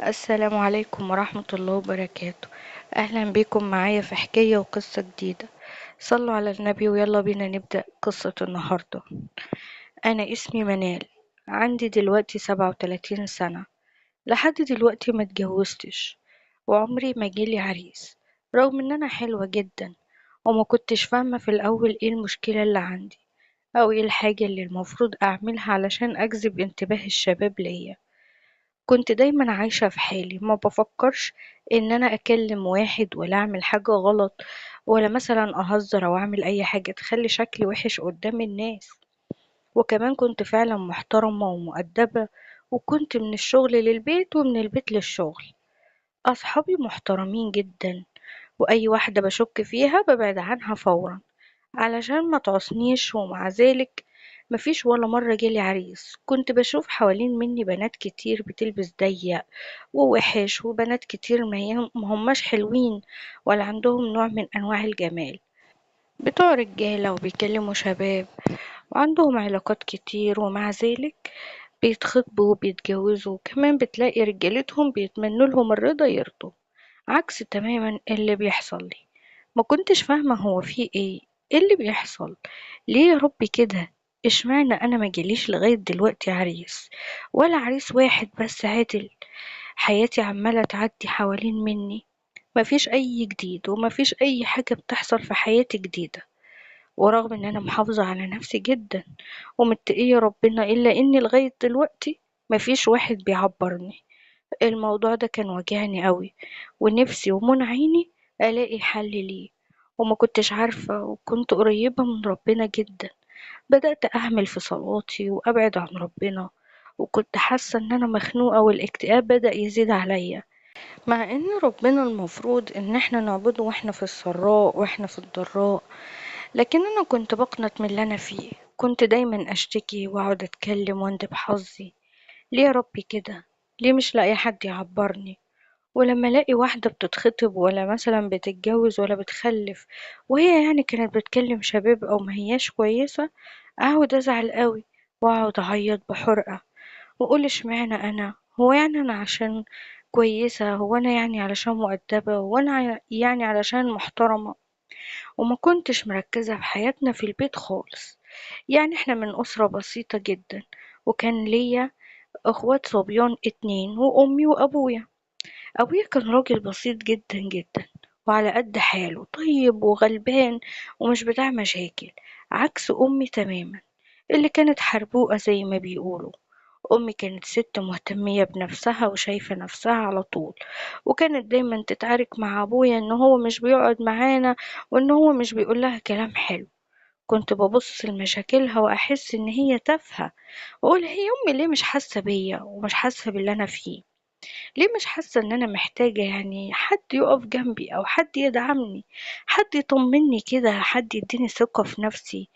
السلام عليكم ورحمة الله وبركاته. أهلا بكم معايا في حكاية وقصة جديدة. صلوا على النبي ويلا بينا نبدأ قصة النهاردة. أنا اسمي منال، عندي دلوقتي 37 سنة. لحد دلوقتي ما اتجوزتش وعمري ما جالي عريس، رغم ان انا حلوة جدا. وما كنتش فاهمة في الاول ايه المشكلة اللي عندي، او ايه الحاجة اللي المفروض اعملها علشان اجذب انتباه الشباب ليا. كنت دايما عايشة في حالي، ما بفكرش ان انا اكلم واحد ولا اعمل حاجة غلط، ولا مثلا اهزر او اعمل اي حاجة تخلي شكلي وحش قدام الناس. وكمان كنت فعلا محترمة ومؤدبة، وكنت من الشغل للبيت ومن البيت للشغل. أصحابي محترمين جدا، وأي واحدة بشك فيها ببعد عنها فورا علشان ما تعصنيش. ومع ذلك مفيش ولا مرة جالي عريس. كنت بشوف حوالين مني بنات كتير بتلبس ضيق ووحش، وبنات كتير ما هماش حلوين ولا عندهم نوع من أنواع الجمال، بتوع رجالة وبيكلموا شباب وعندهم علاقات كتير، ومع ذلك بيتخطبوا وبيتجوزوا. وكمان بتلاقي رجالتهم بيتمنوا لهم الرضا يرضوا، عكس تماما اللي بيحصل لي. ما كنتش فاهمة هو في ايه اللي بيحصل، ليه يا ربي كده؟ اشمعنى انا ما جاليش لغاية دلوقتي عريس، ولا عريس واحد بس عادل؟ حياتي عمالة تعدي حوالين مني، مفيش اي جديد ومفيش اي حاجة بتحصل في حياتي جديدة. ورغم ان انا محافظة على نفسي جدا ومتقية ربنا، الا اني لغاية دلوقتي مفيش واحد بيعبرني. الموضوع ده كان واجعني قوي، ونفسي ومن عيني الاقي حل ليه. وما كنتش عارفة، وكنت قريبة من ربنا جدا. بدأت أهمل في صلاتي وأبعد عن ربنا، وكنت حاسة إن أنا مخنوقة والإكتئاب بدأ يزيد عليا، مع إن ربنا المفروض إن إحنا نعبده وإحنا في السراء وإحنا في الضراء. لكن أنا كنت بقنط من اللي أنا فيه، كنت دايما أشتكي وأقعد أتكلم وأندب حظي. ليه يا ربي كده؟ ليه مش لاقي حد يعبرني؟ ولما الاقي واحدة بتتخطب ولا مثلا بتتجوز ولا بتخلف، وهي يعني كانت بتكلم شباب او ما هياش كويسة، اقعد ازعل قوي واقعد اعيط بحرقة، واقول اشمعنى انا؟ هو يعني انا عشان كويسة؟ هو انا يعني علشان مؤدبة؟ هو انا يعني علشان محترمة؟ وما كنتش مركزة في حياتنا في البيت خالص. يعني احنا من أسرة بسيطة جدا، وكان ليا اخوات صبيان اتنين وامي وابويا. أبويا كان راجل بسيط جدا جدا، وعلى قد حاله، طيب وغلبان ومش بتاع مشاكل، عكس أمي تماما اللي كانت حربوقة زي ما بيقولوا. أمي كانت ست مهتمية بنفسها وشايفة نفسها على طول، وكانت دايما تتعارك مع أبويا إن هو مش بيقعد معانا، وإن هو مش بيقولها كلام حلو. كنت ببص لمشاكلها وأحس إن هي تافهة، وأقول هي أمي ليه مش حاسة بيا ومش حاسة باللي أنا فيه؟ ليه مش حاسة ان انا محتاجة يعني حد يقف جنبي او حد يدعمني، حد يطمني كده، حد يديني ثقة في نفسي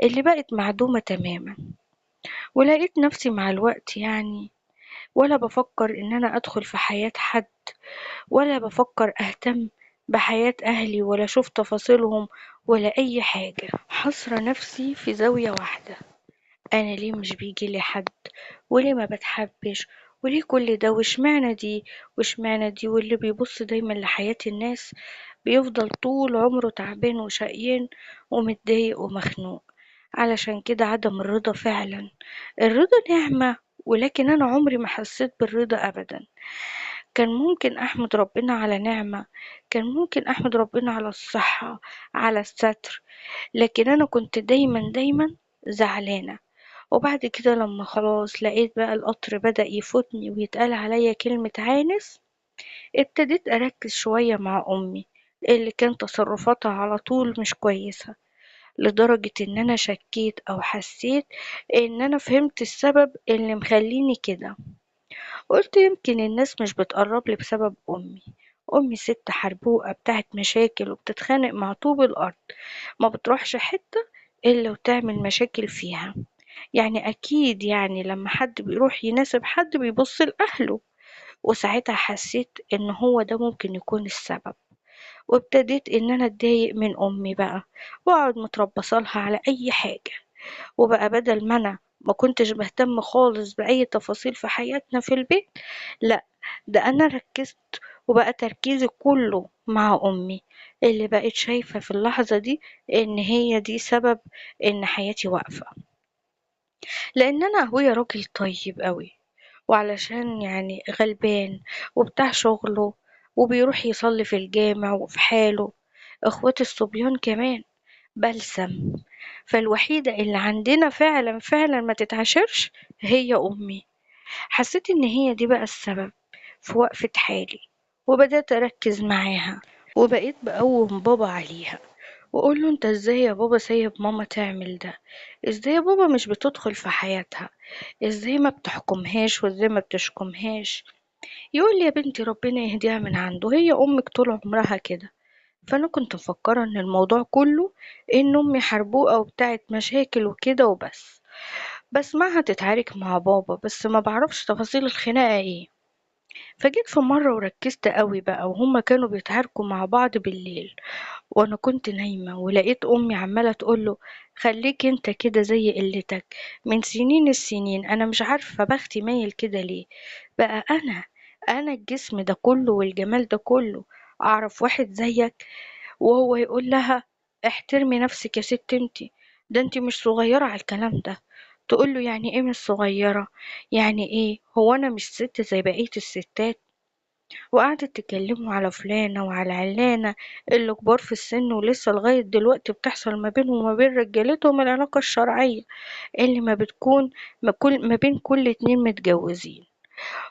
اللي بقت معدومة تماما. ولقيت نفسي مع الوقت يعني ولا بفكر ان انا ادخل في حياة حد، ولا بفكر اهتم بحياة اهلي ولا اشوف تفاصيلهم ولا اي حاجة. حاصرة نفسي في زاوية واحدة، انا ليه مش بيجيلي حد؟ وليه ما بتحبش؟ وليه كل ده؟ واشمعنى دي واشمعنى دي؟ واللي بيبص دايما لحياة الناس بيفضل طول عمره تعبان وشقيان ومتضايق ومخنوق. علشان كده عدم الرضا فعلا، الرضا نعمة، ولكن أنا عمري ما حسيت بالرضا أبدا. كان ممكن أحمد ربنا على نعمة، كان ممكن أحمد ربنا على الصحة، على الستر، لكن أنا كنت دايما زعلانة. وبعد كده لما خلاص لقيت بقى القطر بدأ يفوتني ويتقال عليا كلمة عانس، ابتديت أركز شوية مع أمي اللي كان تصرفاتها على طول مش كويسة، لدرجة إن أنا شكيت أو حسيت إن أنا فهمت السبب اللي مخليني كده. قلت يمكن الناس مش بتقربلي بسبب أمي. أمي ست حربوقة بتاعت مشاكل وبتتخانق مع طوب الأرض، ما بتروحش حتة إلا وتعمل مشاكل فيها. يعني أكيد يعني لما حد بيروح يناسب حد بيبص لأهله. وساعتها حسيت إن هو ده ممكن يكون السبب، وابتديت إن أنا أتضايق من أمي بقى، وأقعد متربصلها على أي حاجة. وبقى بدل ما أنا ما كنتش بهتم خالص بأي تفاصيل في حياتنا في البيت، لأ، ده أنا ركزت وبقى تركيزي كله مع أمي اللي بقت شايفة في اللحظة دي إن هي دي سبب إن حياتي واقفة، لأن أنا أبويا راجل طيب أوي، وعلشان يعني غلبان وبتاع شغله وبيروح يصلي في الجامع وفي حاله، اخواتي الصبيان كمان بلسم، فالوحيدة اللي عندنا فعلا فعلا ما تتعاشرش هي أمي. حسيت إن هي دي بقى السبب في وقفة حالي، وبدأت أركز معاها وبقيت بقوم بابا عليها وأقول له أنت إزاي يا بابا سايب ماما تعمل ده؟ إزاي يا بابا مش بتدخل في حياتها؟ إزاي ما بتحكمهاش وإزاي ما بتشكمهاش؟ يقول لي يا بنتي ربنا يهديها من عنده، هي أمك طول عمرها كده. فأنا كنت مفكرة إن الموضوع كله إن أمي حربوقة وبتاعت مشاكل وكده وبس، بسمعها تتعارك مع بابا بس ما بعرفش تفاصيل الخناقة ايه. فجيت في مرة وركزت قوي بقى وهما كانوا بيتعاركوا مع بعض بالليل وانا كنت نايمة، ولقيت امي عمالة تقوله خليك انت كده زي قلتك، من سنين السنين انا مش عارفة بختي مايل كده ليه، بقى انا الجسم ده كله والجمال ده كله اعرف واحد زيك؟ وهو يقول لها احترمي نفسك يا ست انتي، ده انتي مش صغيرة على الكلام ده. تقول له يعني ايه مش صغيرة؟ يعني ايه هو انا مش ست زي بقية الستات؟ وقعدت تكلمه على فلانة وعلى علانة اللي كبار في السن ولسه لغاية دلوقتي بتحصل ما بينهم وما بين رجالتهم العلاقة الشرعية اللي ما بتكون ما بين كل اتنين متجوزين.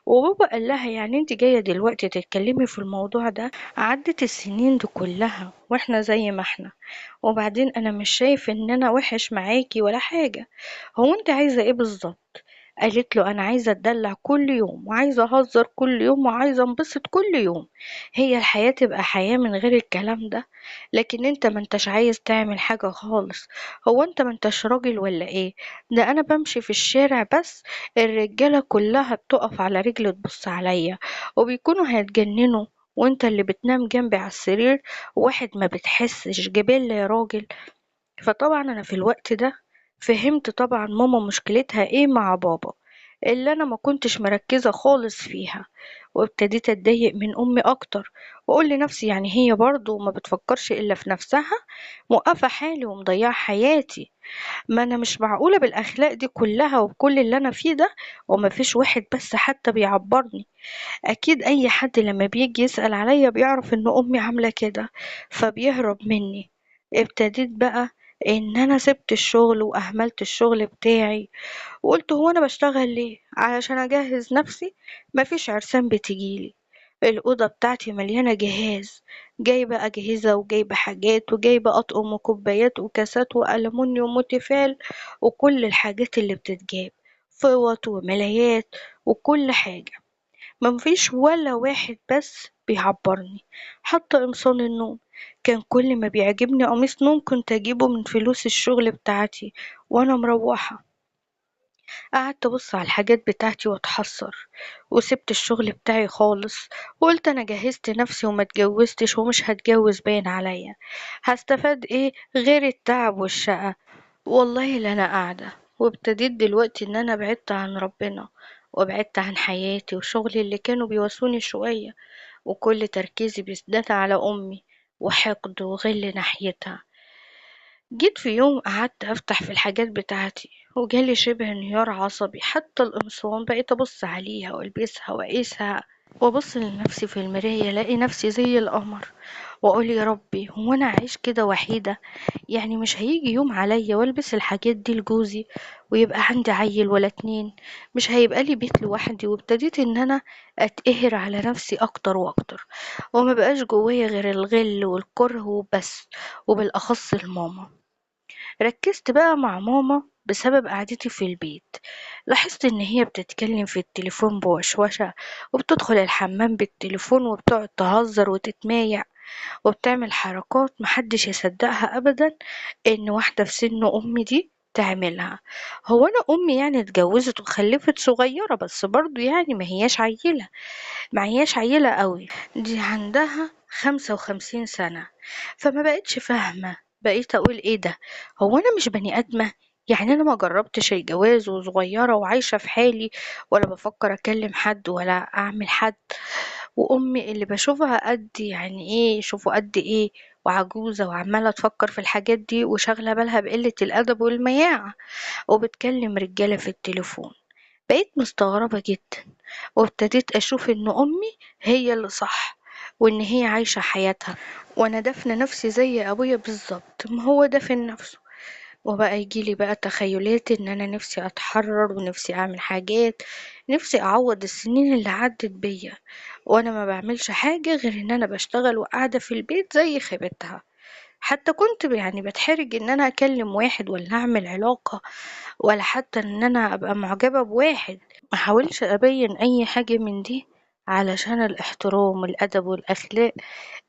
وبابا قال لها يعني انت جاية دلوقتي تتكلمي في الموضوع ده؟ عدت السنين دي كلها واحنا زي ما احنا، وبعدين انا مش شايف ان انا وحش معاكي ولا حاجة، هو انت عايزة ايه بالظبط؟ قالت له انا عايزة اتدلع كل يوم وعايزة اهزر كل يوم وعايزة انبسط كل يوم، هي الحياة تبقى حياة من غير الكلام ده؟ لكن انت ما انتش عايز تعمل حاجة خالص، هو انت ما انتش راجل ولا ايه؟ ده انا بمشي في الشارع بس الرجالة كلها بتقف على رجل تبص عليا وبيكونوا هيتجننوا، وانت اللي بتنام جنبي على السرير واحد ما بتحسش جبلة يا راجل. فطبعا انا في الوقت ده فهمت طبعا ماما مشكلتها ايه مع بابا اللي انا ما كنتش مركزة خالص فيها، وابتديت اتضايق من امي اكتر واقول لنفسي يعني هي برضو ما بتفكرش الا في نفسها، موقفة حالي ومضيعة حياتي، ما انا مش معقولة بالاخلاق دي كلها وبكل اللي انا فيه ده وما فيش واحد بس حتى بيعبرني. اكيد اي حد لما بيجي يسأل عليا بيعرف ان امي عاملة كده فبيهرب مني. ابتديت بقى ان انا سبت الشغل واهملت الشغل بتاعي وقلت هو انا بشتغل ليه؟ علشان اجهز نفسي؟ مفيش عرسان بتجيلي، الأوضة بتاعتي مليانة جهاز، جايبة أجهزة وجايبة حاجات وجايبة أطقم وكوبايات وكاسات وألمونيوم وتيفال وكل الحاجات اللي بتتجاب، فوط وملايات وكل حاجة، مفيش ولا واحد بس بيعبرني. حتى قمصان النوم كان كل ما بيعجبني قميص نوم كنت أجيبه من فلوس الشغل بتاعتي وأنا مروحة. قعدت أبص على الحاجات بتاعتي وأتحسر وسبت الشغل بتاعي خالص، وقلت أنا جهزت نفسي وما اتجوزتش ومش هتجوز باين عليا، هستفاد ايه غير التعب والشقة؟ والله لا أنا قاعدة. وابتديت دلوقتي إن أنا بعدت عن ربنا وبعدت عن حياتي وشغلي اللي كانوا بيواسوني شوية، وكل تركيزي بيزداد على أمي وحقد وغل ناحيتها. جيت في يوم قعدت أفتح في الحاجات بتاعتي وجالي شبه انهيار عصبي، حتى القمصان بقيت أبص عليها وألبسها وأقيسها وأبص لنفسي في المراية ألاقي نفسي زي القمر، وأقول يا ربي هو أنا أعيش كده وحيدة؟ يعني مش هيجي يوم عليا والبس الحاجات دي لجوزي ويبقى عندي عيل ولا اتنين؟ مش هيبقى لي بيت لوحدي؟ وابتديت ان انا اتقهر على نفسي اكتر واكتر، وما بقاش جوايا غير الغل والكره وبس، وبالاخص الماما. ركزت بقى مع ماما بسبب قعدتي في البيت، لاحظت ان هي بتتكلم في التليفون بوشوشة وبتدخل الحمام بالتليفون وبتقعد تهزر وتتمايع وبتعمل حركات محدش يصدقها ابدا ان واحدة في سن امي دي تعملها. هو انا امي يعني اتجوزت وخلفت صغيرة بس برضو يعني ما هياش عيلة قوي، دي عندها 55 سنة. فما بقتش فاهمة، بقيت اقول ايه ده، هو انا مش بني ادمة؟ يعني أنا ما جربتش الجواز وصغيرة وعايشة في حالي، ولا بفكر أكلم حد ولا أعمل حد. وأمي اللي باشوفها قد يعني إيه، شوفوا قد إيه، وعجوزة وعمّالة تفكّر في الحاجات دي وشاغلة بالها بقلة الأدب والمياعة، وبتكلم رجالة في التليفون. بقيت مستغربة جدًا، وابتديت أشوف إن أمي هي اللي صح، وإن هي عايشة حياتها، وأنا دافنة نفسي زي أبويا بالضبط ما هو دافن نفسه. وبقى يجيلي بقى تخيلات إن أنا نفسي أتحرر ونفسي أعمل حاجات، نفسي أعوض السنين اللي عدت بيا وأنا ما بعملش حاجة غير إن أنا بشتغل وقاعدة في البيت زي خيبتها. حتى كنت يعني بتحرج إن أنا أكلم واحد ولا أعمل علاقة، ولا حتى إن أنا أبقى معجبة بواحد. ما حاولش أبين أي حاجة من دي علشان الاحترام والأدب والأخلاق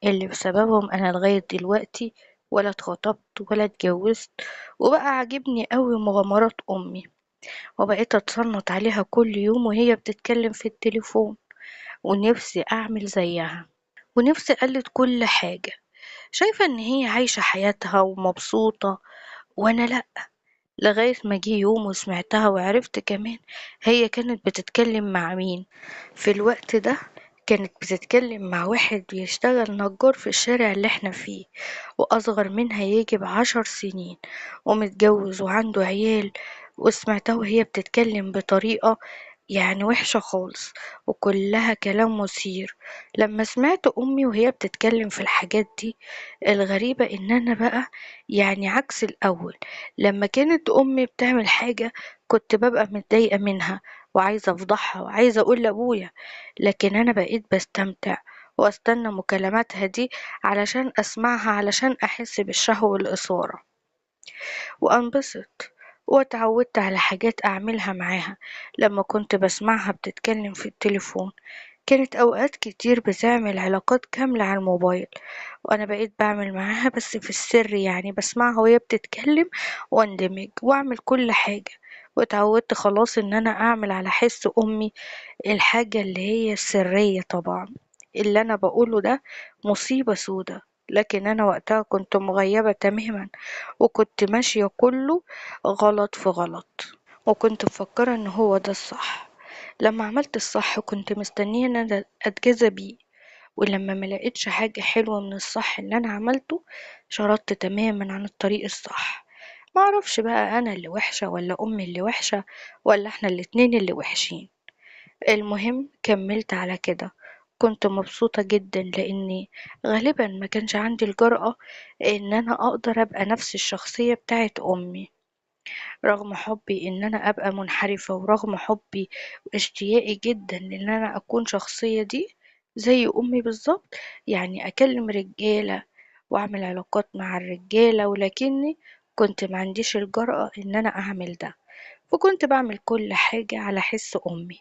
اللي بسببهم أنا لغاية دلوقتي ولا اتخطبت ولا اتجوزت. وبقى عاجبني قوي مغامرات أمي، وبقيت أتصنت عليها كل يوم وهي بتتكلم في التليفون، ونفسي أعمل زيها، ونفسي أقلد كل حاجة. شايفة إن هي عايشة حياتها ومبسوطة وأنا لأ. لغاية ما جه يوم وسمعتها وعرفت كمان هي كانت بتتكلم مع مين. في الوقت ده كانت بتتكلم مع واحد بيشتغل نجار في الشارع اللي احنا فيه، وأصغر منها يجي ب10 سنين، ومتجوز وعنده عيال. وسمعتها وهي بتتكلم بطريقة يعني وحشة خالص، وكلها كلام مثير. لما سمعت أمي وهي بتتكلم في الحاجات دي، الغريبة إن أنا بقى يعني عكس الأول. لما كانت أمي بتعمل حاجة كنت ببقى متضايقة منها وعايزة أفضحها وعايزة أقول لأبويا، لكن أنا بقيت بستمتع وأستنى مكالماتها دي علشان أسمعها، علشان أحس بالشهوة والإثارة وأنبسط. واتعودت على حاجات أعملها معاها. لما كنت بسمعها بتتكلم في التليفون كانت أوقات كتير بتعمل علاقات كاملة على الموبايل، وأنا بقيت بعمل معاها بس في السر، يعني بسمعها وهي بتتكلم واندمج وأعمل كل حاجة. واتعودت خلاص إن أنا أعمل على حس أمي الحاجة اللي هي السرية طبعا. اللي أنا بقوله ده مصيبة سودة، لكن أنا وقتها كنت مغيبة تماما، وكنت ماشية كله غلط في غلط، وكنت مفكرة إن هو ده الصح. لما عملت الصح كنت مستنية إن أنا أتجازى بيه، ولما ملقتش حاجة حلوة من الصح اللي أنا عملته شردت تماما عن الطريق الصح. معرفش بقى أنا اللي وحشة ولا أمي اللي وحشة، ولا احنا الاتنين اللي وحشين. المهم كملت على كده. كنت مبسوطة جدا لأني غالبا ما كانش عندي الجرأة إن أنا أقدر أبقى نفس الشخصية بتاعت أمي، رغم حبي إن أنا أبقى منحرفة، ورغم حبي واشتياقي جدا إن أنا أكون شخصية دي زي أمي بالظبط، يعني أكلم رجالة وأعمل علاقات مع الرجالة، ولكني كنت معنديش الجرأة إن أنا أعمل ده. فكنت بعمل كل حاجة على حس أمي،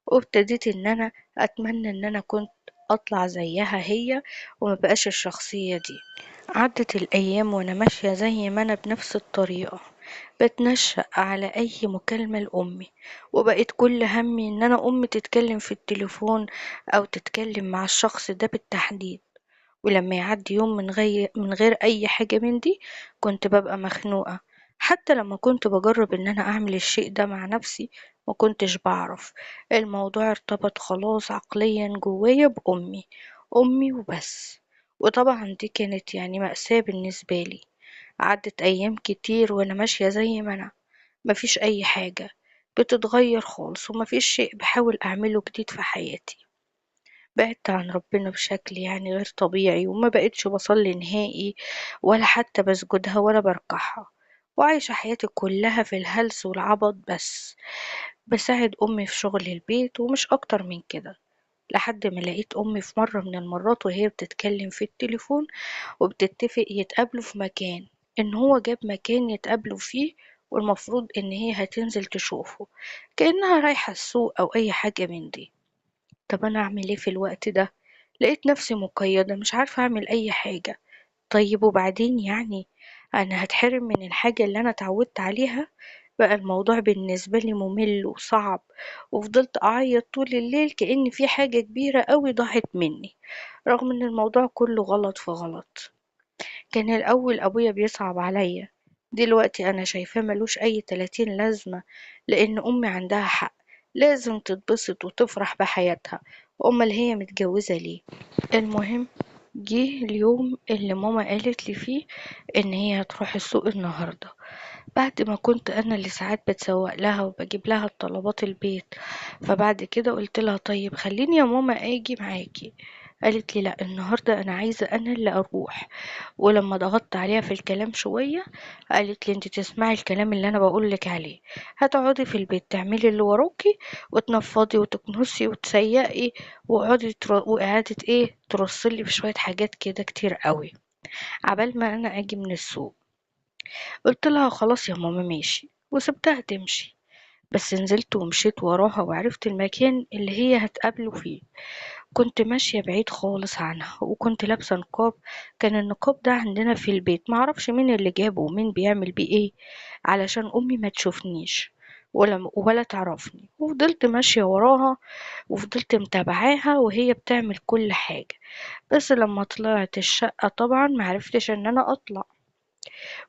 وابتديت إن أنا أتمنى إن أنا كنت أطلع زيها هي ومبقاش الشخصية دي. عدت الأيام وأنا ماشية زي ما أنا بنفس الطريقة، بتنشأ على أي مكالمة لأمي، وبقيت كل همي إن أنا أمي تتكلم في التليفون أو تتكلم مع الشخص ده بالتحديد. ولما يعدي يوم من غير أي حاجة من دي كنت ببقى مخنوقة. حتى لما كنت بجرب إن أنا أعمل الشيء ده مع نفسي ما كنتش بعرف. الموضوع ارتبط خلاص عقليا جوايا بأمي، أمي وبس. وطبعا دي كانت يعني مأساة بالنسبة لي. عدت أيام كتير وأنا ماشية زي ما أنا، مفيش أي حاجة بتتغير خالص، ومفيش شيء بحاول أعمله جديد في حياتي. بعدت عن ربنا بشكل يعني غير طبيعي، وما بقتش بصلي نهائي ولا حتى بسجدها ولا بركعها، وعايشة حياتي كلها في الهلس والعبط بس. بساعد أمي في شغل البيت ومش أكتر من كده، لحد ما لقيت أمي في مرة من المرات وهي بتتكلم في التليفون وبتتفق يتقابلوا في مكان، إن هو جاب مكان يتقابلوا فيه، والمفروض إن هي هتنزل تشوفه كأنها رايحة السوق أو أي حاجة من دي. طب أنا أعمل إيه في الوقت ده؟ لقيت نفسي مقيدة مش عارفة أعمل أي حاجة. طيب وبعدين يعني أنا هتحرم من الحاجة اللي أنا اتعودت عليها؟ بقى الموضوع بالنسبة لي ممل وصعب، وفضلت أعيط طول الليل كأن في حاجة كبيرة أوي ضاعت مني، رغم إن الموضوع كله غلط في غلط. كان الأول أبويا بيصعب عليا، دلوقتي أنا شايفاه ملوش أي 30 لازمة، لأن أمي عندها حق، لازم تتبسط وتفرح بحياتها، أمال هي متجوزة ليه؟ المهم، جه اليوم اللي ماما قالت لي فيه إن هي هتروح السوق النهاردة، بعد ما كنت أنا اللي ساعات بتسوق لها وبجيب لها طلبات البيت. فبعد كده قلت لها طيب خليني يا ماما أجي معاكي. قالت لي لا، النهاردة أنا عايزة أنا اللي أروح. ولما ضغطت عليها في الكلام شوية قالت لي انت تسمعي الكلام اللي أنا بقولك عليه، هتقعدي في البيت تعملي اللي وراكي وتنفضي وتكنسي وتسيقي وقعدت ايه ترصلي في شوية حاجات كده كتير قوي عبال ما أنا أجي من السوق. قلت لها خلاص يا ماما ماشي وسبتها تمشي. بس نزلت ومشيت وراها وعرفت المكان اللي هي هتقابله فيه. كنت ماشية بعيد خالص عنها وكنت لابسة نقاب. كان النقاب ده عندنا في البيت، معرفش مين اللي جابه ومين بيعمل بيه ايه، علشان أمي ما تشوفنيش ولا تعرفني. وفضلت ماشية وراها وفضلت متابعاها وهي بتعمل كل حاجة. بس لما طلعت الشقة طبعا معرفتش ان انا اطلع،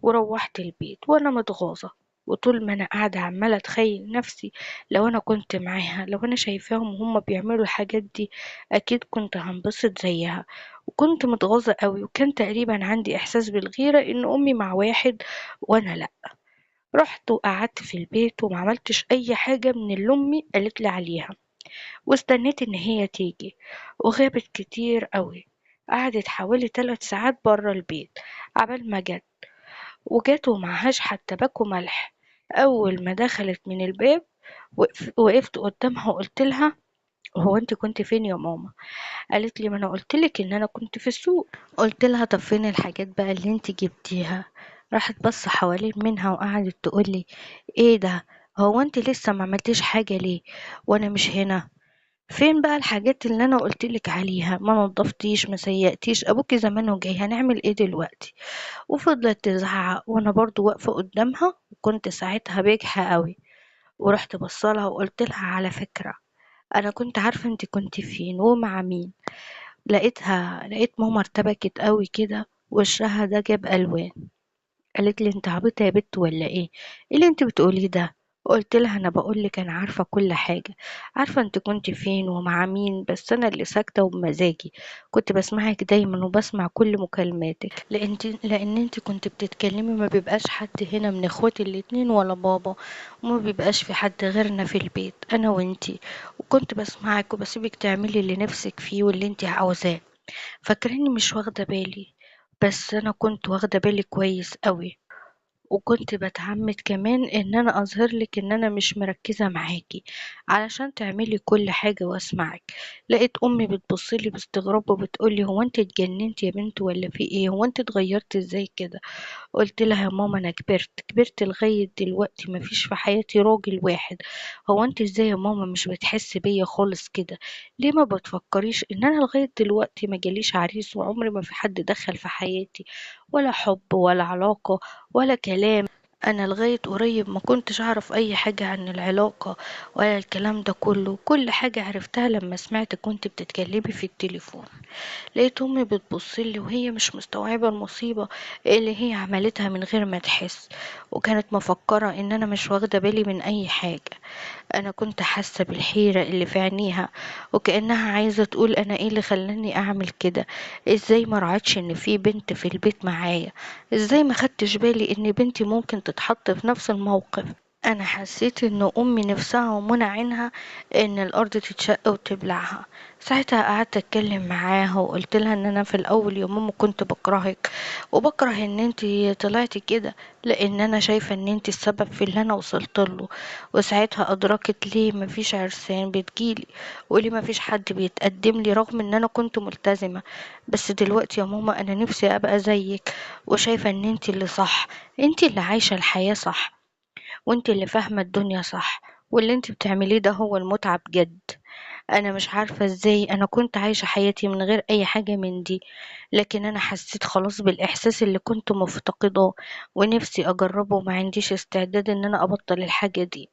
وروحت البيت وانا متغاظة. وطول ما انا قاعدة عمالة اتخيل نفسي لو انا كنت معاها، لو انا شايفاهم وهم بيعملوا الحاجات دي اكيد كنت هنبسط زيها. وكنت متغاظة قوي وكان تقريبا عندي احساس بالغيرة ان امي مع واحد وانا لا. رحت وقعدت في البيت وما عملتش اي حاجة من اللي امي قالت لي عليها، واستنيت ان هي تيجي. وغابت كتير قوي، قعدت حوالي 3 ساعات برا البيت عبال ما جت. وجات ومعهاش حتى باكو ملح. أول ما دخلت من الباب وقفت قدامها وقلت لها هو انت كنت فين يا ماما؟ قالت لي ما انا قلت لك ان انا كنت في السوق. قلت لها طب فين الحاجات بقى اللي انت جبتيها؟ راحت بص حوالين منها وقعدت تقول لي ايه ده، هو انت لسه ما عملتيش حاجة ليه وانا مش هنا؟ فين بقى الحاجات اللي انا قلتلك عليها؟ ما نضفتيش ما سيقتيش، ابوكي زمانه جاي، هنعمل ايه دلوقتي؟ وفضلت تزعق وانا برضو واقفة قدامها وكنت ساعتها بجحة قوي. ورحت بصلها وقلت لها على فكرة انا كنت عارفة انت كنت فين ومع مين. لقيت ماما ارتبكت قوي كده وشها ده جاب الوان. قالت لي انت عبيطة يا بت ولا ايه؟ ايه اللي انت بتقوليه ده؟ قلت لها انا بقول لك انا عارفة كل حاجة، عارفة انت كنت فين ومع مين، بس انا اللي ساكتة وبمزاجي. كنت بسمعك دايما وبسمع كل مكالماتك، لان انت كنت بتتكلمي، ما بيبقاش حد هنا من اخواتي الاتنين ولا بابا، وما بيبقاش في حد غيرنا في البيت انا وانتي. وكنت بسمعك وبسيبك تعملي اللي نفسك فيه واللي انتي عاوزاه. فاكراني مش واخدة بالي؟ بس انا كنت واخدة بالي كويس قوي، وكنت باتعمد كمان ان انا اظهر لك ان انا مش مركزة معاكي علشان تعملي كل حاجة واسمعك. لقيت امي بتبصلي باستغراب وبتقولي هو انت اتجننتي يا بنت ولا في ايه، هو انت اتغيرت ازاي كده؟ قلت لها يا ماما انا كبرت لغاية دلوقتي مفيش في حياتي راجل واحد. هو انت ازاي يا ماما مش بتحس بيا خالص كده؟ ليه ما بتفكريش ان انا لغاية دلوقتي ما جاليش عريس وعمري ما في حد دخل في حياتي، ولا حب ولا علاقة ولا كلام؟ انا لغاية قريب ما كنتش اعرف اي حاجة عن العلاقة ولا الكلام ده كله، كل حاجة عرفتها لما سمعتك كنت بتتكلمي في التليفون. لقيت امي بتبصلي وهي مش مستوعبة المصيبة اللي هي عملتها من غير ما تحس، وكانت مفكرة ان انا مش واخدة بالي من اي حاجة. انا كنت حاسة بالحيرة اللي في عينيها، وكأنها عايزة تقول انا ايه اللي خلاني اعمل كده، ازاي ما رعتش ان في بنت في البيت معايا، ازاي ما خدتش بالي ان بنتي ممكن تتحط في نفس الموقف. انا حسيت ان امي نفسها ومنع عينها ان الارض تتشق وتبلعها. ساعتها قعدت اتكلم معاها وقلت لها ان انا في الاول يا ماما كنت بكرهك وبكره ان انتي طلعتي كده، لان انا شايفه ان انتي السبب في اللي انا وصلت له. وساعتها ادركت ليه مفيش عرسان بتجيلي وليه مفيش حد بيتقدم لي رغم ان انا كنت ملتزمه. بس دلوقتي يا ماما انا نفسي ابقى زيك، وشايفه ان انتي اللي صح، انتي اللي عايشه الحياه صح، وانت اللي فاهمة الدنيا صح، واللي انت بتعمليه ده هو المتعة بجد. انا مش عارفة ازاي انا كنت عايشة حياتي من غير اي حاجة من دي، لكن انا حسيت خلاص بالاحساس اللي كنت مفتقداه ونفسي اجربه، وما عنديش استعداد ان انا ابطل الحاجة دي.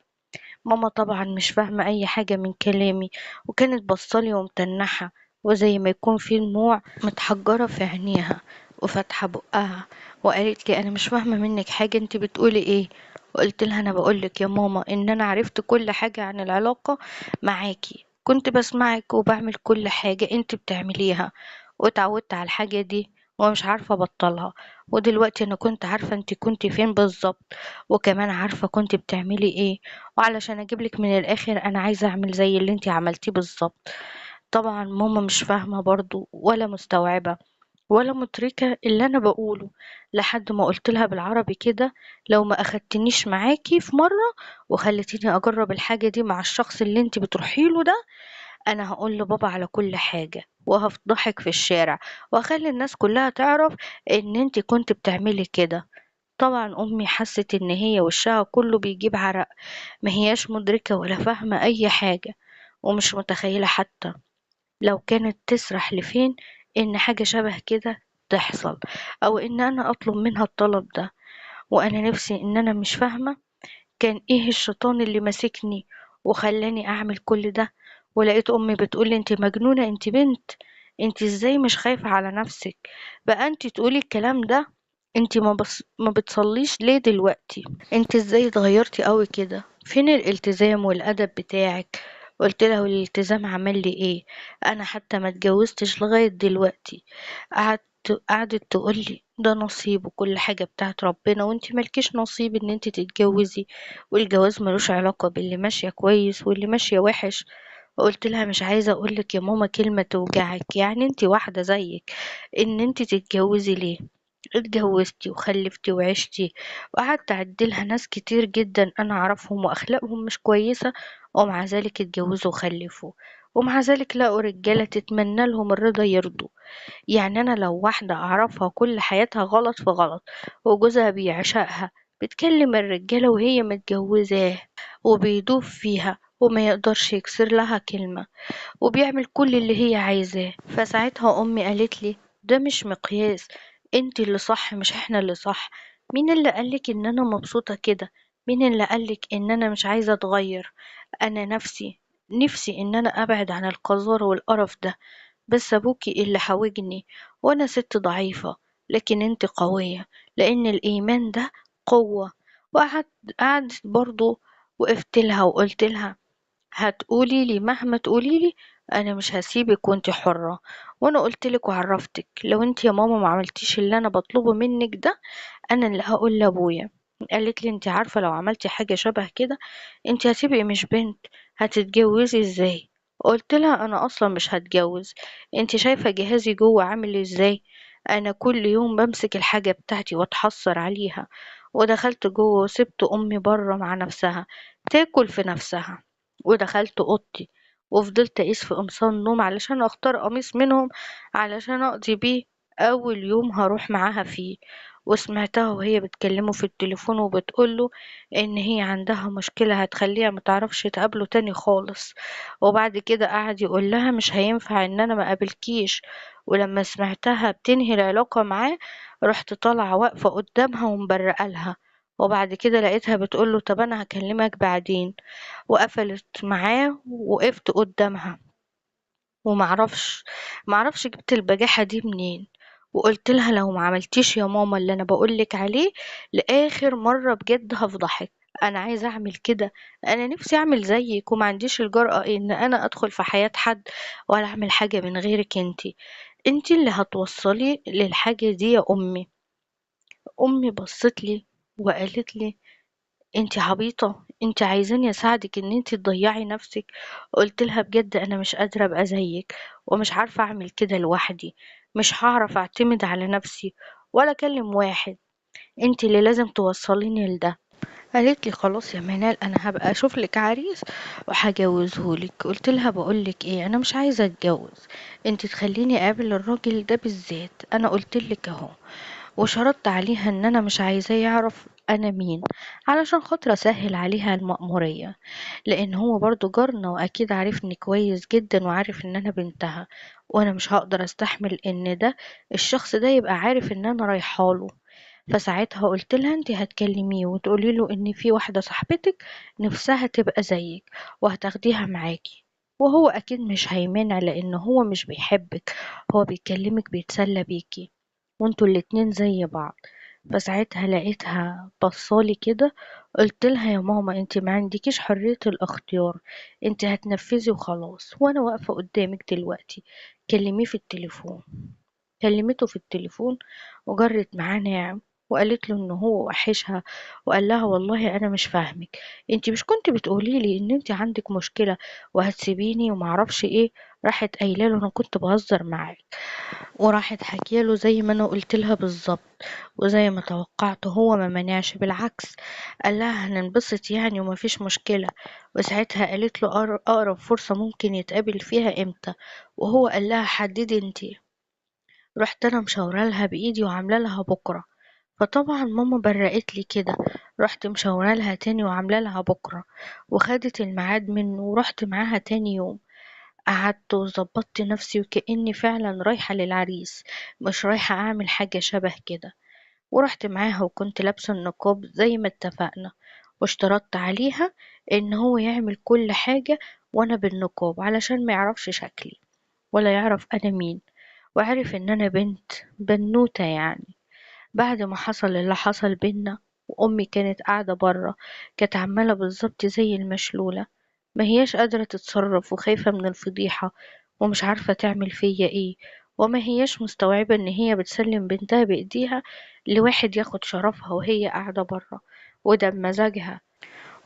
ماما طبعا مش فاهمة اي حاجة من كلامي، وكانت بصالي ومتنحة وزي ما يكون في دموع متحجرة في عينيها. وفاتحة بقها وقالت لي: أنا مش فاهمة منك حاجة، انت بتقولي ايه؟ قلت لها: أنا بقولك يا ماما إن أنا عرفت كل حاجة عن العلاقة معاكي، كنت بسمعك وبعمل كل حاجة انت بتعمليها، واتعودت على الحاجة دي ومش عارفة أبطلها. ودلوقتي أنا كنت عارفة انت كنت فين بالظبط، وكمان عارفة كنت بتعملي ايه، وعلشان أجيبلك من الآخر أنا عايزة أعمل زي اللي انت عملتيه بالظبط. طبعا ماما مش فاهمة برضو ولا مستوعبة ولا مدركة اللي أنا بقوله، لحد ما قلت لها بالعربي كده: لو ما أخدتنيش معاكي في مرة وخلتيني أجرب الحاجة دي مع الشخص اللي انت بتروحي له ده، أنا هقول لبابا على كل حاجة وهفضحك في الشارع وهخلي الناس كلها تعرف إن انت كنت بتعملي كده. طبعا أمي حست إن هي وشها كله بيجيب عرق، ما هياش مدركة ولا فاهمة أي حاجة، ومش متخيلة حتى لو كانت تسرح لفين إن حاجة شبه كده تحصل، أو إن أنا أطلب منها الطلب ده. وأنا نفسي إن أنا مش فاهمة كان إيه الشيطان اللي ماسكني وخلاني أعمل كل ده. ولقيت أمي بتقولي: أنت مجنونة، أنت بنت، أنت إزاي مش خايفة على نفسك بقى أنت تقولي الكلام ده؟ أنت ما بتصليش ليه دلوقتي؟ أنتِ إزاي اتغيّرتِ أوي كده؟ فين الالتزام والأدب بتاعِك؟ قُلت لها: والالتزام عمل لي إيه؟ أنا حتى ما اتجوّزتش لغاية دلوقتي. قعدت تقول لي: ده نصيب وكل حاجة بتاعة ربنا وأنتِ ما لكيش نصيب إن أنتِ تتجوّزي، والجواز ما لوش علاقة باللي ماشية كويس واللي ماشية وِحِش. قُلت لها: مش عايزة أقول لِك يا ماما كلمة توجعِك، يعني أنتِ واحدة زيِّك إن أنتِ تتجوّزي ليه؟ اتجوزتِ وخلفتِ وعشتِ، وقعدت أعد لها ناس كتير جدًا أنا أعرفهم وأخلاقهم مش كويسة ومع ذلك اتجوزوا وخلفوا، ومع ذلك لقوا رجالة تتمنى لهم الرضا يرضوا. يعني أنا لو واحدة أعرفها كل حياتها غلط في غلط وجوزها بيعشقها بتكلم الرجالة وهي متجوزاه وبيدوب فيها وما يقدرش يكسر لها كلمة وبيعمل كل اللي هي عايزاه، فساعتها أمي قالت لي: ده مش مقياس، انتي اللي صح مش احنا اللي صح. مين اللي قالك ان انا مبسوطة كده؟ مين اللي قالك ان انا مش عايزة اتغير؟ انا نفسي ان انا ابعد عن القذارة والقرف ده، بس ابوكي اللي حاوجني، وانا ست ضعيفة لكن انت قوية، لان الايمان ده قوة. قعدت برضو، وقفت لها وقلت لها: هتقولي لي مهما تقولي لي انا مش هسيبك وانتي حرة، وانا قلت لك وعرفتك لو انتي يا ماما ما عملتيش اللي انا بطلبه منك ده انا اللي هقول لابويا. قالت لي: انتي عارفة لو عملتي حاجة شبه كده انتي هتبقي مش بنت، هتتجوزي ازاي؟ قلت لها: انا اصلا مش هتجوز، انتي شايفة جهازي جوه عامل ازاي؟ انا كل يوم بمسك الحاجة بتاعتي واتحسر عليها. ودخلت جوه وسبت امي بره مع نفسها تاكل في نفسها، ودخلت اوضتي وفضلت اقيس في قمصان نوم علشان اختار قميص منهم علشان اقضي بيه اول يوم هروح معاها فيه. وسمعتها وهي بتكلمه في التليفون وبتقوله ان هي عندها مشكلة هتخليها متعرفش تقابله تاني خالص. وبعد كده قعد يقول لها: مش هينفع ان انا ما قابلكيش. ولما سمعتها بتنهي العلاقة معاه رحت طالعة واقفة قدامها ومبرقة لها. وبعد كده لقيتها بتقوله: طب انا هكلمك بعدين. وقفلت معاه ووقفت قدامها ومعرفش جبت البجاحة دي منين. وقلت لها: لو ما عملتيش يا ماما اللي انا بقولك عليه لاخر مرة بجد هفضحك. انا عايزة اعمل كده، انا نفسي اعمل زيك وما عنديش الجرأة ان انا ادخل في حياة حد ولا اعمل حاجة من غيرك انتي اللي هتوصلي للحاجة دي يا امي. امي بصت لي وقالت لي: انتي عبيطة، انتي عايزاني اساعدك ان انتي تضيعي نفسك؟ قلت لها: بجد انا مش قادرة ابقى زيك ومش عارفة اعمل كده لوحدي، مش هعرف اعتمد على نفسي ولا اكلم واحد، انتي اللي لازم توصليني لده. قالت لي: خلاص يا منال، انا هبقى اشوف لك عريس وهجوزهولك. قلت لها: بقولك ايه، انا مش عايزة اتجوز، انتي تخليني اقابل الراجل ده بالذات، انا قلت لك اهو. وشرطت عليها ان انا مش عايزاه يعرف انا مين علشان خاطر اسهل عليها المأمورية، لان هو برضو جارنا واكيد عارفني كويس جدا وعارف ان انا بنتها، وانا مش هقدر استحمل ان ده الشخص ده يبقى عارف ان انا رايحاله. فساعتها قلت لها: انت هتكلميه وتقولي له ان في واحدة صاحبتك نفسها تبقى زيك وهتاخديها معاكي، وهو اكيد مش هيمنع لان هو مش بيحبك، هو بيكلمك بيتسلى بيكي. وانتوا الاتنين زي بعض. فساعتها لقيتها بصالي كده، قلت لها يا ماما انت ما عندكيش حرية الاختيار، انت هتنفذي وخلاص، وانا واقفة قدامك دلوقتي، كلميه في التليفون. كلمته في التليفون وجرت معاه ناعم، وقالت له ان هو وحشها، وقال لها والله انا مش فاهمك، انت مش كنت بتقولي لي ان انت عندك مشكلة وهتسيبيني ومعرفش ايه. راحت قايله له انا كنت بهزر معاك، وراحت حكياله زي ما انا قلت لها بالظبط. وزي ما توقعت هو ما منعش، بالعكس قال لها هننبسط يعني ومفيش مشكلة. وساعتها قالت له أقرب فرصة ممكن يتقابل فيها امتى، وهو قال لها حددي انتي. رحت انا مشاوره لها بايدي وعامله لها بكره. فطبعا ماما برقت لي كده، رحت مشاوره لها تاني وعامله لها بكره، وخدت الميعاد منه ورحت معاها تاني يوم. قعدت وظبطت نفسي وكأني فعلا رايحة للعريس، مش رايحة أعمل حاجة شبه كده. ورحت معاها وكنت لابسة النقاب زي ما اتفقنا، واشترطت عليها إن هو يعمل كل حاجة وأنا بالنقاب علشان ما يعرفش شكلي ولا يعرف أنا مين، وعرف إن أنا بنت بنوتة يعني. بعد ما حصل اللي حصل بينا، وأمي كانت قاعدة برا، كانت عمالة بالظبط زي المشلولة، ما هياش قادرة تتصرف وخايفة من الفضيحة، ومش عارفة تعمل فيا ايه، وما هياش مستوعبة ان هي بتسلم بنتها بإيديها لواحد ياخد شرفها وهي قاعدة برا، وده بمزاجها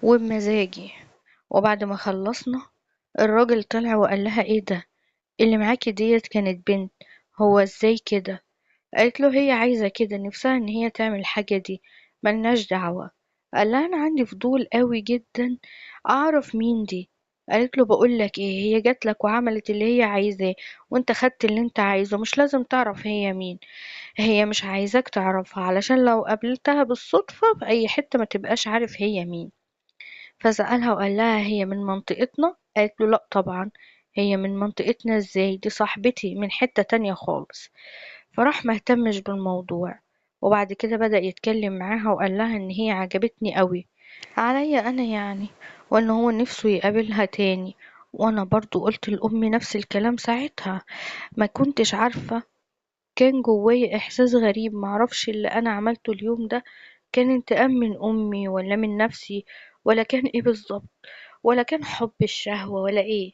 وبمزاجي. وبعد ما خلصنا، الراجل طلع وقال لها ايه ده، اللي معاكي ديت كانت بنت، هو ازاي كده؟ قالت له هي عايزة كده، نفسها ان هي تعمل الحاجة دي، ملناش دعوة. قال لها انا عندي فضول قوي جدا اعرف مين دي. قالت له بقول لك ايه، هي جات لك وعملت اللي هي عايزاه، وانت خدت اللي انت عايزه، مش لازم تعرف هي مين. هي مش عايزاك تعرفها علشان لو قابلتها بالصدفة في اي حتة ما تبقاش عارف هي مين. فسألها وقال لها هي من منطقتنا؟ قالت له لا طبعا. هي من منطقتنا ازاي، دي صاحبتي من حتة تانية خالص. فراح مهتمش بالموضوع. وبعد كده بدأ يتكلم معاها وقال لها ان هي عجبتني قوي عليا انا يعني، وان هو نفسه يقابلها تاني. وانا برضو قلت لأمي نفس الكلام ساعتها. ما كنتش عارفة، كان جوايا احساس غريب، معرفش اللي انا عملته اليوم ده كان انتقام من امي ولا من نفسي، ولا كان ايه بالظبط، ولا كان حب الشهوة ولا ايه.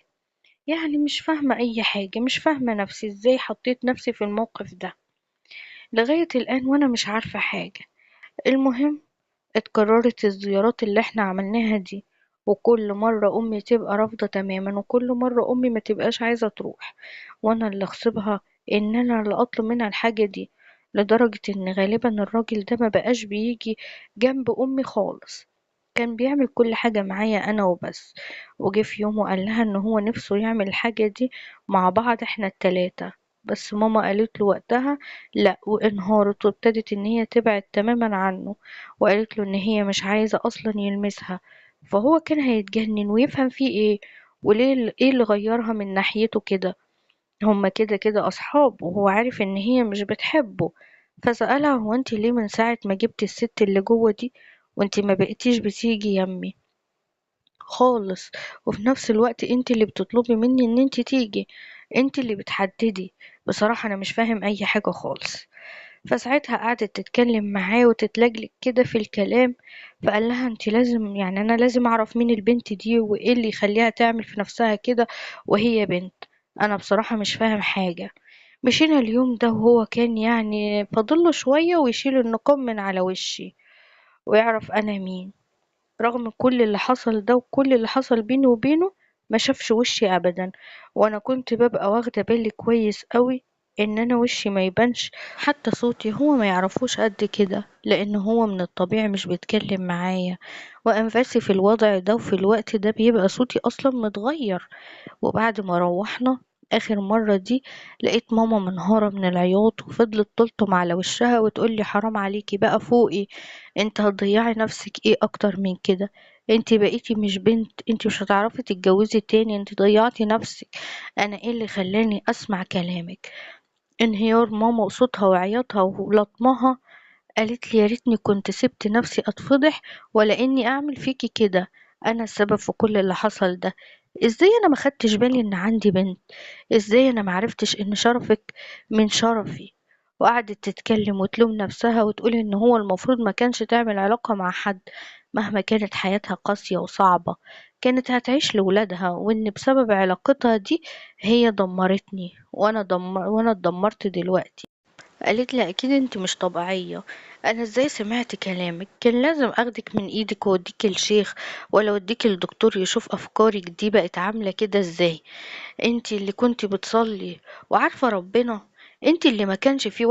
يعني مش فاهمة اي حاجة، مش فاهمة نفسي ازاي حطيت نفسي في الموقف ده لغاية الآن وأنا مش عارفة حاجة. المهم، اتكررت الزيارات اللي احنا عملناها دي، وكل مرة أمي تبقى رافضة تماما، وكل مرة أمي ما تبقاش عايزة تروح، وأنا اللي أغصبها إن أنا اللي أطلب منها الحاجة دي. لدرجة إن غالبا الراجل ده ما بقاش بيجي جنب أمي خالص، كان بيعمل كل حاجة معايا أنا وبس. وجه في يوم وقال لها إن هو نفسه يعمل الحاجة دي مع بعض احنا التلاتة، بس ماما قالت له وقتها لا، وانهارت وابتدت إن هي تبعد تماما عنه، وقالت له إن هي مش عايزة أصلا يلمسها. فهو كان هيتجنن ويفهم فيه ايه، وليه ايه اللي غيرها من ناحيته كده. هما كده كده أصحاب، وهو عارف إن هي مش بتحبه. فسألها هو انتي ليه من ساعة ما جبتي الست اللي جوه دي وانتي ما بقيتيش بتيجي يمي خالص، وفي نفس الوقت انتي اللي بتطلبي مني ان انتي تيجي، انتي اللي بتحددي. بصراحة انا مش فاهم اي حاجة خالص. فساعتها قعدت تتكلم معاه وتتلجلج كده في الكلام. فقال لها انت لازم، يعني انا لازم اعرف مين البنت دي وايه اللي يخليها تعمل في نفسها كده وهي بنت. انا بصراحة مش فاهم حاجة. مشينا اليوم ده وهو كان يعني فاضله شوية ويشيل النقاب من على وشي ويعرف انا مين. رغم كل اللي حصل ده وكل اللي حصل بيني وبينه، ما شافش وشي ابدا. وانا كنت ببقى واخده بالي كويس قوي ان انا وشي ما يبانش، حتى صوتي هو ما يعرفوش قد كده، لان هو من الطبيعي مش بيتكلم معايا، وانفاسي في الوضع ده وفي الوقت ده بيبقى صوتي اصلا متغير. وبعد ما روحنا آخر مرة دي، لقيت ماما منهارة من العياط وفضلت تلطم على وشها وتقولي حرام عليكي بقى فوقي، انت هتضيعي نفسك ايه اكتر من كده؟ انت بقيتي مش بنت، انت مش هتعرفي تتجوزي تاني، انت ضيعتي نفسك. انا ايه اللي خلاني اسمع كلامك؟ انهيار ماما وصوتها وعياطها ولطمها. قالت لي يا ريتني كنت سبت نفسي اتفضح ولا اني اعمل فيكي كده، انا السبب في كل اللي حصل ده. ازاي انا ما خدتش بالي ان عندي بنت؟ ازاي انا ما عرفتش ان شرفك من شرفي؟ وقعدت تتكلم وتلوم نفسها وتقول ان هو المفروض ما كانش تعمل علاقة مع حد مهما كانت حياتها قاسية وصعبة. كانت هتعيش لولادها، وان بسبب علاقتها دي هي دمرتني، وانا اتدمرت دلوقتي. قالت لي اكيد انت مش طبيعية. انا ازاي سمعت كلامك؟ كان لازم اخدك من ايدك واوديك الشيخ، ولا اوديك الدكتور يشوف افكارك دي بقت عاملة كده ازاي. انت اللي كنت بتصلي وعارفة ربنا، انت اللي ما كانش في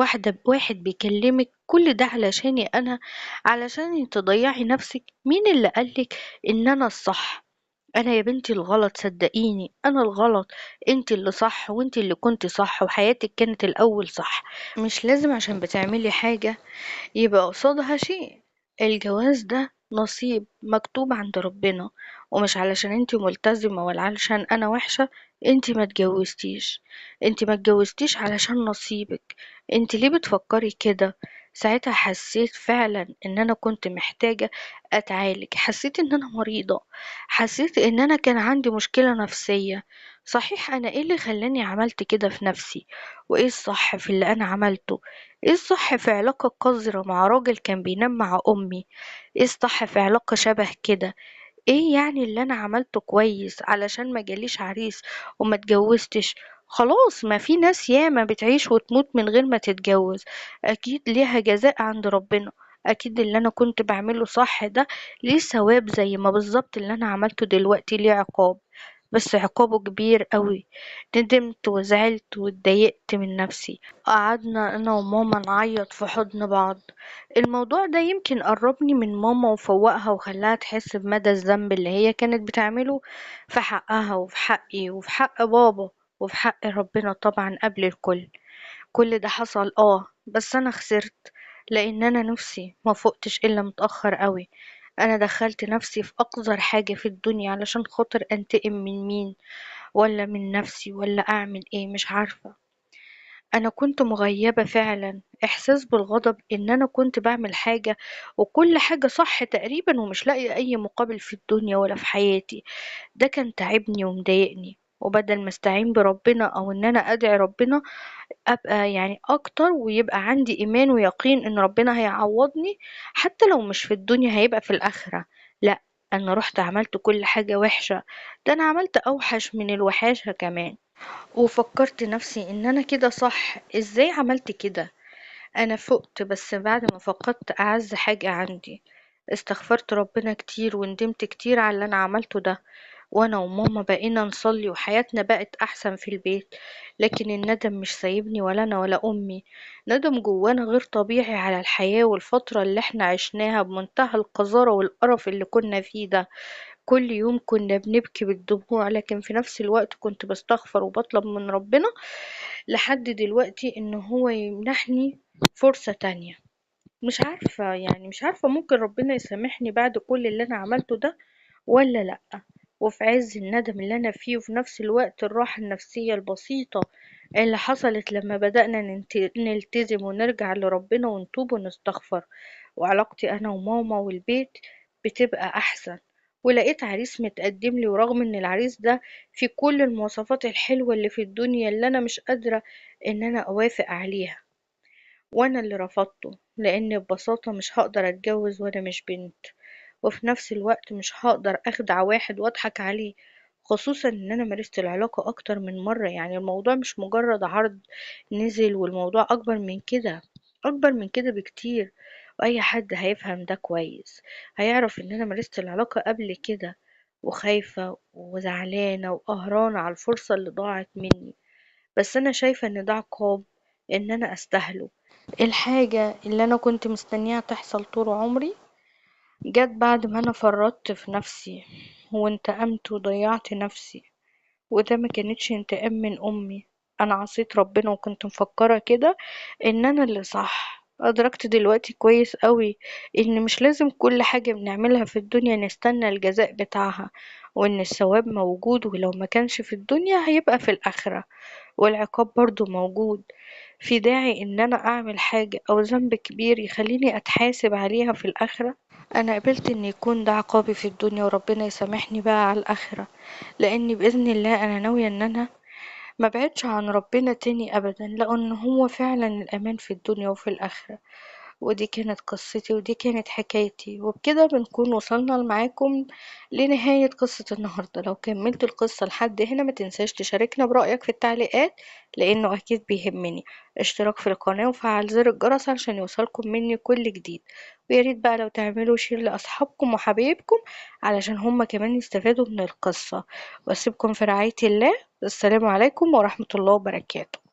واحد بيكلمك، كل ده علشاني انا، علشان تضيعي نفسك. مين اللي قالك ان انا الصح؟ انا يا بنتي الغلط، صدقيني انا الغلط. انت اللي صح، وانت اللي كنت صح، وحياتك كانت الاول صح. مش لازم عشان بتعملي حاجة يبقى قصادها شيء. الجواز ده نصيب مكتوب عند ربنا، ومش علشان انتي ملتزمة ولا علشان انا وحشة انتي ما تجوزتيش. انتي ما تجوزتيش علشان نصيبك. انتي ليه بتفكري كده؟ ساعتها حسيت فعلا ان انا كنت محتاجة اتعالج، حسيت ان انا مريضة، حسيت ان انا كان عندي مشكلة نفسية. صحيح انا ايه اللي خلاني عملت كده في نفسي؟ وايه الصح في اللي انا عملته؟ ايه الصح في علاقة قذرة مع راجل كان بينام مع امي؟ ايه الصح في علاقة شبه كده؟ ايه يعني اللي انا عملته كويس علشان ما جاليش عريس وما اتجوزتش؟ خلاص، ما في ناس ياما بتعيش وتموت من غير ما تتجوز. اكيد ليها جزاء عند ربنا. اكيد اللي انا كنت بعمله صح ده ليه ثواب، زي ما بالظبط اللي انا عملته دلوقتي ليه عقاب، بس عقابه كبير قوي. ندمت وزعلت واتضايقت من نفسي. قعدنا انا وماما نعيط في حضن بعض. الموضوع ده يمكن قربني من ماما وفوقها وخلاها تحس بمدى الذنب اللي هي كانت بتعمله في حقها وفي حقي وفي حق بابا وفي حق ربنا طبعا قبل الكل. كل ده حصل بس انا خسرت، لان انا نفسي ما فقتش الا متأخر قوي. انا دخلت نفسي في اقذر حاجة في الدنيا علشان خاطر انتقم من مين، ولا من نفسي، ولا اعمل ايه؟ مش عارفة. أنا كنت مغيبة فعلا، إحساس بالغضب إن أنا كنت بعمل حاجة وكل حاجة صح تقريبا ومش لاقية أي مقابل في الدنيا ولا في حياتي. ده كان تعبني ومضايقني، وبدل ما استعين بربنا أو إن أنا أدعي ربنا أبقى يعني أكتر ويبقى عندي إيمان ويقين إن ربنا هيعوضني، حتى لو مش في الدنيا هيبقى في الآخرة. لأ، أنا رحت عملت كل حاجة وحشة. ده أنا عملت أوحش من الوحاشة كمان. وفكرت نفسي ان انا كده صح. ازاي عملت كده؟ انا فقت، بس بعد ما فقدت اعز حاجة عندي. استغفرت ربنا كتير وندمت كتير على اللي انا عملته ده. وانا وماما بقينا نصلي وحياتنا بقت احسن في البيت. لكن الندم مش سايبني، ولا انا ولا امي. ندم جوانا غير طبيعي على الحياة والفترة اللي احنا عشناها بمنتهى القذارة والقرف اللي كنا فيه ده. كل يوم كنا بنبكي بالدموع، لكن في نفس الوقت كنت بستغفر وبطلب من ربنا لحد دلوقتي ان هو يمنحني فرصة تانية. مش عارفة، يعني مش عارفة ممكن ربنا يسامحني بعد كل اللي انا عملته ده ولا لأ. وفي عز الندم اللي انا فيه، وفي نفس الوقت الراحة النفسية البسيطة اللي حصلت لما بدأنا نلتزم ونرجع لربنا ونتوب ونستغفر، وعلاقتي انا وماما والبيت بتبقى احسن. ولقيت عريس متقدم لي، ورغم ان العريس ده في كل المواصفات الحلوة اللي في الدنيا اللي انا مش قادرة ان انا اوافق عليها، وانا اللي رفضته، لان ببساطة مش هقدر اتجوز وانا مش بنت. وفي نفس الوقت مش هقدر اخدع واحد واضحك عليه، خصوصا ان انا مارست العلاقة اكتر من مرة. يعني الموضوع مش مجرد عرض نزل، والموضوع اكبر من كده، اكبر من كده بكتير. واي حد هيفهم ده كويس هيعرف ان انا مارست العلاقة قبل كده، وخايفة وزعلانة وقهرانة على الفرصة اللي ضاعت مني. بس انا شايفة ان ده عقاب ان انا استاهله. الحاجة اللي انا كنت مستنياها تحصل طول عمري جت بعد ما انا فرطت في نفسي وانتقمت وضيعت نفسي. وده ما كانتش انتقام من امي. انا عصيت ربنا وكنت مفكرة كده ان انا اللي صح. ادركت دلوقتي كويس قوي ان مش لازم كل حاجة بنعملها في الدنيا نستنى الجزاء بتاعها، وان الثواب موجود، ولو ما كانش في الدنيا هيبقى في الاخرة. والعقاب برضو موجود. في داعي ان انا اعمل حاجة او ذنب كبير يخليني اتحاسب عليها في الاخرة؟ انا قبلت ان يكون ده عقابي في الدنيا وربنا يسامحني بقى على الاخرة، لاني باذن الله انا ناوية ان انا ما بعدش عن ربنا تاني أبدا، لأن هو فعلا الأمان في الدنيا وفي الآخرة. ودي كانت قصتي ودي كانت حكايتي، وبكده بنكون وصلنا معاكم لنهاية قصة النهاردة. لو كملت القصة لحد هنا ما تنساش تشاركنا برأيك في التعليقات، لأنه أكيد بيهمني. اشتراك في القناة وفعل زر الجرس علشان يوصلكم مني كل جديد. وياريت بقى لو تعملوا شير لأصحابكم وحبايبكم علشان هما كمان يستفادوا من القصة. واسيبكم في رعاية الله. السلام عليكم ورحمة الله وبركاته.